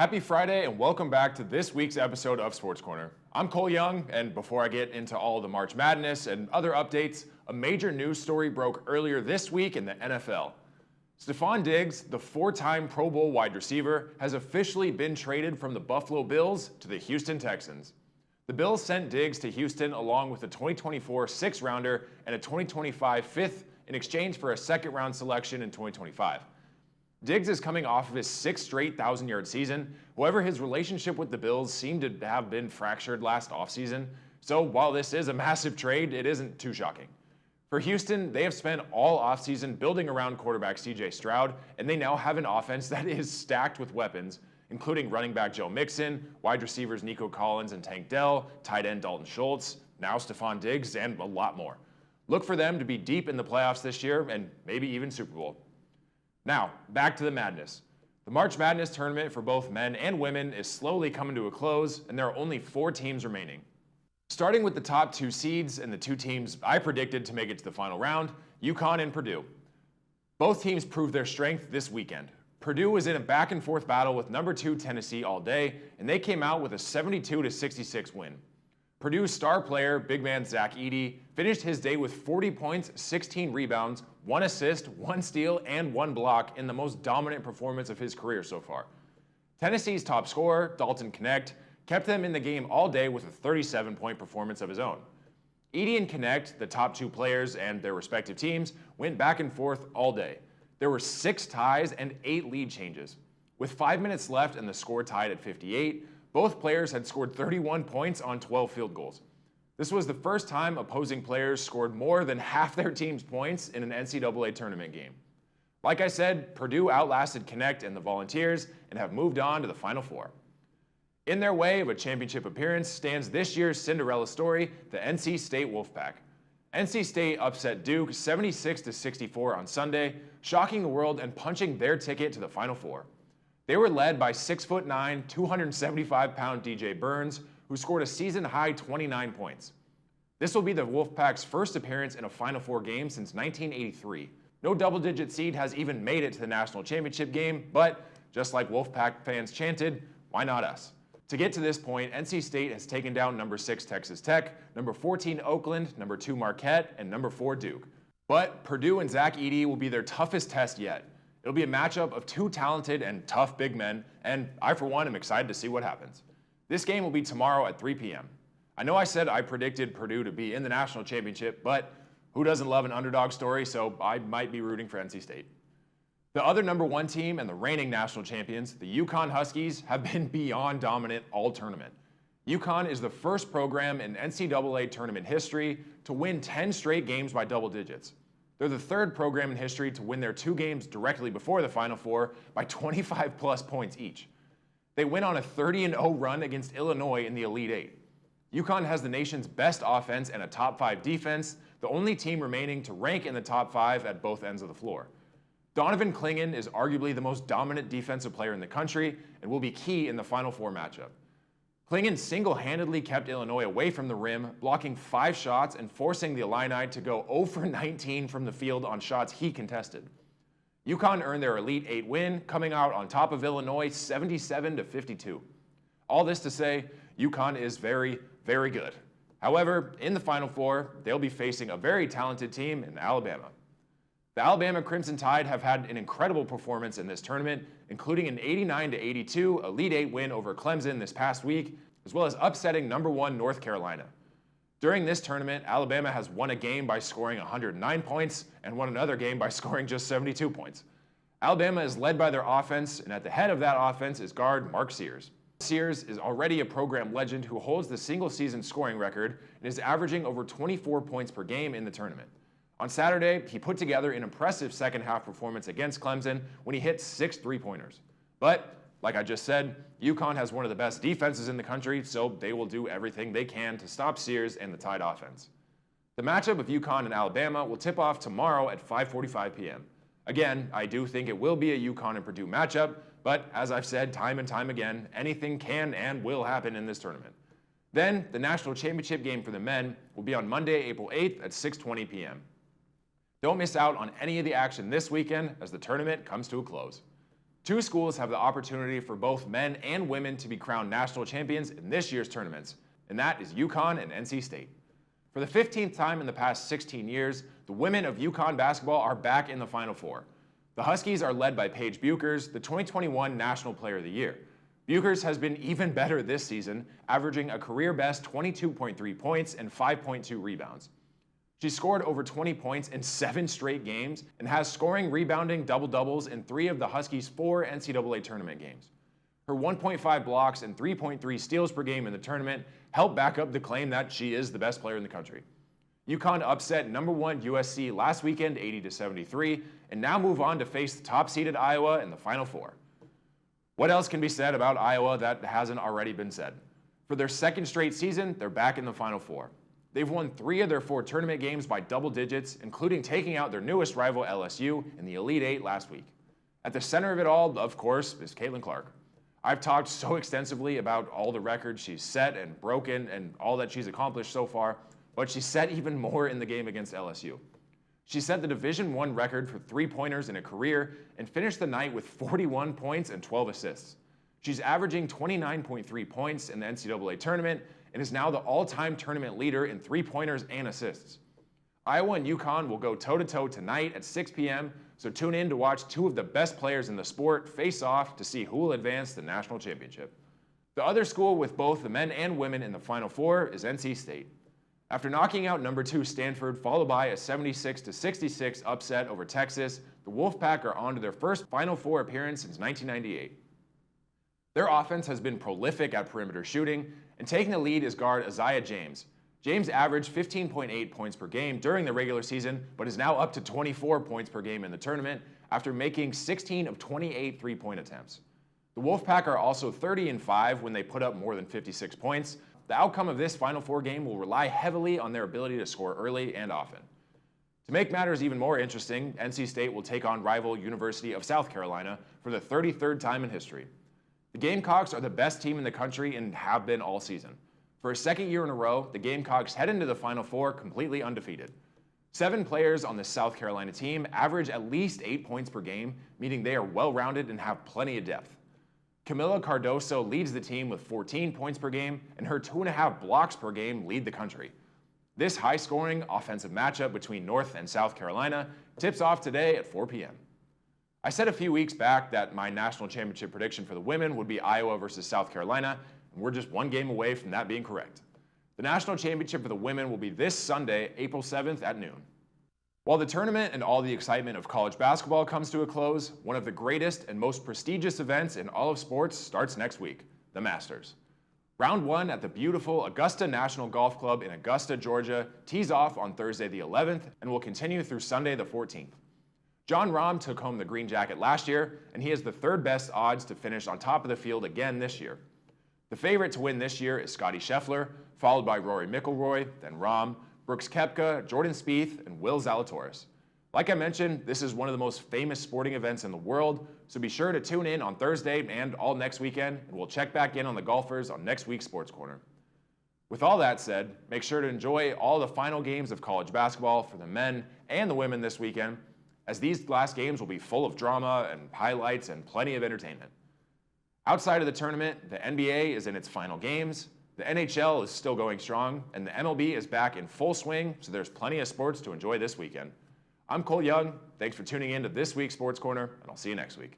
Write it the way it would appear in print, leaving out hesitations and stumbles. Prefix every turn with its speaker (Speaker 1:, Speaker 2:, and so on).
Speaker 1: Happy Friday and welcome back to this week's episode of Sports Corner. I'm Cole Young, and before I get into all the March Madness and other updates, a major news story broke earlier this week in the NFL. Stefon Diggs, the four-time Pro Bowl wide receiver, has officially been traded from the Buffalo Bills to the Houston Texans. The Bills sent Diggs to Houston along with a 2024 sixth-rounder and a 2025 fifth in exchange for a second-round selection in 2025. Diggs is coming off of his sixth straight 1,000-yard season. However, his relationship with the Bills seemed to have been fractured last offseason. So while this is a massive trade, it isn't too shocking. For Houston, they have spent all offseason building around quarterback C.J. Stroud, and they now have an offense that is stacked with weapons, including running back Joe Mixon, wide receivers Nico Collins and Tank Dell, tight end Dalton Schultz, now Stefon Diggs, and a lot more. Look for them to be deep in the playoffs this year and maybe even Super Bowl. Now, back to the madness. The March Madness tournament for both men and women is slowly coming to a close, and there are only 4 teams remaining. Starting with the top 2 seeds and the 2 teams I predicted to make it to the final round, UConn and Purdue. Both teams proved their strength this weekend. Purdue was in a back-and-forth battle with number 2 Tennessee all day, and they came out with a 72-66 win. Purdue's star player, big man Zach Edey, finished his day with 40 points, 16 rebounds, 1 assist, 1 steal, and 1 block in the most dominant performance of his career so far. Tennessee's top scorer, Dalton Knecht, kept them in the game all day with a 37-point performance of his own. Edey and Knecht, the top 2 players and their respective teams, went back and forth all day. There were 6 ties and 8 lead changes. With 5 minutes left and the score tied at 58, both players had scored 31 points on 12 field goals. This was the first time opposing players scored more than half their team's points in an NCAA tournament game. Like I said, Purdue outlasted Knecht and the Volunteers and have moved on to the Final Four. In their way of a championship appearance stands this year's Cinderella story, the NC State Wolfpack. NC State upset Duke 76-64 on Sunday, shocking the world and punching their ticket to the Final Four. They were led by 6'9", 275-pound DJ Burns, who scored a season-high 29 points. This will be the Wolfpack's first appearance in a Final Four game since 1983. No double-digit seed has even made it to the national championship game, but just like Wolfpack fans chanted, why not us? To get to this point, NC State has taken down number 6 Texas Tech, number 14 Oakland, number 2 Marquette, and number 4 Duke. But Purdue and Zach Edey will be their toughest test yet. It'll be a matchup of 2 talented and tough big men, and I, for one, am excited to see what happens. This game will be tomorrow at 3 p.m. I know I said I predicted Purdue to be in the national championship, but who doesn't love an underdog story, so I might be rooting for NC State. The other number 1 team and the reigning national champions, the UConn Huskies, have been beyond dominant all tournament. UConn is the first program in NCAA tournament history to win 10 straight games by double digits. They're the 3rd program in history to win their 2 games directly before the Final Four by 25-plus points each. They went on a 30-0 run against Illinois in the Elite 8. UConn has the nation's best offense and a top 5 defense, the only team remaining to rank in the top 5 at both ends of the floor. Donovan Clingan is arguably the most dominant defensive player in the country and will be key in the Final Four matchup. Clingan single-handedly kept Illinois away from the rim, blocking 5 shots and forcing the Illini to go 0 for 19 from the field on shots he contested. UConn earned their Elite 8 win, coming out on top of Illinois 77-52. All this to say, UConn is very, very good. However, in the Final Four, they'll be facing a very talented team in Alabama. The Alabama Crimson Tide have had an incredible performance in this tournament, including an 89-82 Elite 8 win over Clemson this past week, as well as upsetting number 1 North Carolina. During this tournament, Alabama has won a game by scoring 109 points and won another game by scoring just 72 points. Alabama is led by their offense, and at the head of that offense is guard Mark Sears. Sears is already a program legend who holds the single-season scoring record and is averaging over 24 points per game in the tournament. On Saturday, he put together an impressive second-half performance against Clemson when he hit 6 three-pointers. But, like I just said, UConn has one of the best defenses in the country, so they will do everything they can to stop Sears and the Tide offense. The matchup of UConn and Alabama will tip off tomorrow at 5:45 p.m. Again, I do think it will be a UConn and Purdue matchup, but as I've said time and time again, anything can and will happen in this tournament. Then, the national championship game for the men will be on Monday, April 8th at 6:20 p.m. Don't miss out on any of the action this weekend as the tournament comes to a close. Two schools have the opportunity for both men and women to be crowned national champions in this year's tournaments, and that is UConn and NC State. For the 15th time in the past 16 years, the women of UConn basketball are back in the Final Four. The Huskies are led by Paige Bueckers, the 2021 National Player of the Year. Bueckers has been even better this season, averaging a career-best 22.3 points and 5.2 rebounds. She scored over 20 points in 7 straight games and has scoring, rebounding, double-doubles in 3 of the Huskies' 4 NCAA tournament games. Her 1.5 blocks and 3.3 steals per game in the tournament help back up the claim that she is the best player in the country. UConn upset #1 USC last weekend 80-73 and now move on to face the top-seeded Iowa in the Final Four. What else can be said about Iowa that hasn't already been said? For their second straight season, they're back in the Final Four. They've won 3 of their 4 tournament games by double digits, including taking out their newest rival LSU in the Elite Eight last week. At the center of it all, of course, is Caitlin Clark. I've talked so extensively about all the records she's set and broken and all that she's accomplished so far, but she set even more in the game against LSU. She set the Division I record for 3-pointers in a career and finished the night with 41 points and 12 assists. She's averaging 29.3 points in the NCAA tournament and is now the all-time tournament leader in 3-pointers and assists. Iowa and UConn will go toe-to-toe tonight at 6 p.m., so tune in to watch 2 of the best players in the sport face off to see who will advance to the national championship. The other school with both the men and women in the Final Four is NC State. After knocking out #2 Stanford, followed by a 76-66 upset over Texas, the Wolfpack are on to their first Final Four appearance since 1998. Their offense has been prolific at perimeter shooting, and taking the lead is guard Isaiah James. James averaged 15.8 points per game during the regular season, but is now up to 24 points per game in the tournament after making 16 of 28 three-point attempts. The Wolfpack are also 30-5 when they put up more than 56 points. The outcome of this Final Four game will rely heavily on their ability to score early and often. To make matters even more interesting, NC State will take on rival University of South Carolina for the 33rd time in history. The Gamecocks are the best team in the country and have been all season. For a second year in a row, the Gamecocks head into the Final Four completely undefeated. 7 players on the South Carolina team average at least 8 points per game, meaning they are well-rounded and have plenty of depth. Camila Cardoso leads the team with 14 points per game, and her 2.5 blocks per game lead the country. This high-scoring offensive matchup between North and South Carolina tips off today at 4 p.m. I said a few weeks back that my national championship prediction for the women would be Iowa versus South Carolina, and we're just 1 game away from that being correct. The national championship for the women will be this Sunday, April 7th at noon. While the tournament and all the excitement of college basketball comes to a close, one of the greatest and most prestigious events in all of sports starts next week, the Masters. Round 1 at the beautiful Augusta National Golf Club in Augusta, Georgia, tees off on Thursday the 11th and will continue through Sunday the 14th. Jon Rahm took home the green jacket last year, and he has the 3rd best odds to finish on top of the field again this year. The favorite to win this year is Scottie Scheffler, followed by Rory McIlroy, then Rahm, Brooks Koepka, Jordan Spieth, and Will Zalatoris. Like I mentioned, this is one of the most famous sporting events in the world, so be sure to tune in on Thursday and all next weekend, and we'll check back in on the golfers on next week's Sports Corner. With all that said, make sure to enjoy all the final games of college basketball for the men and the women this weekend, as these last games will be full of drama and highlights and plenty of entertainment. Outside of the tournament, the NBA is in its final games, the NHL is still going strong, and the MLB is back in full swing, so there's plenty of sports to enjoy this weekend. I'm Cole Young. Thanks for tuning in to this week's Sports Corner, and I'll see you next week.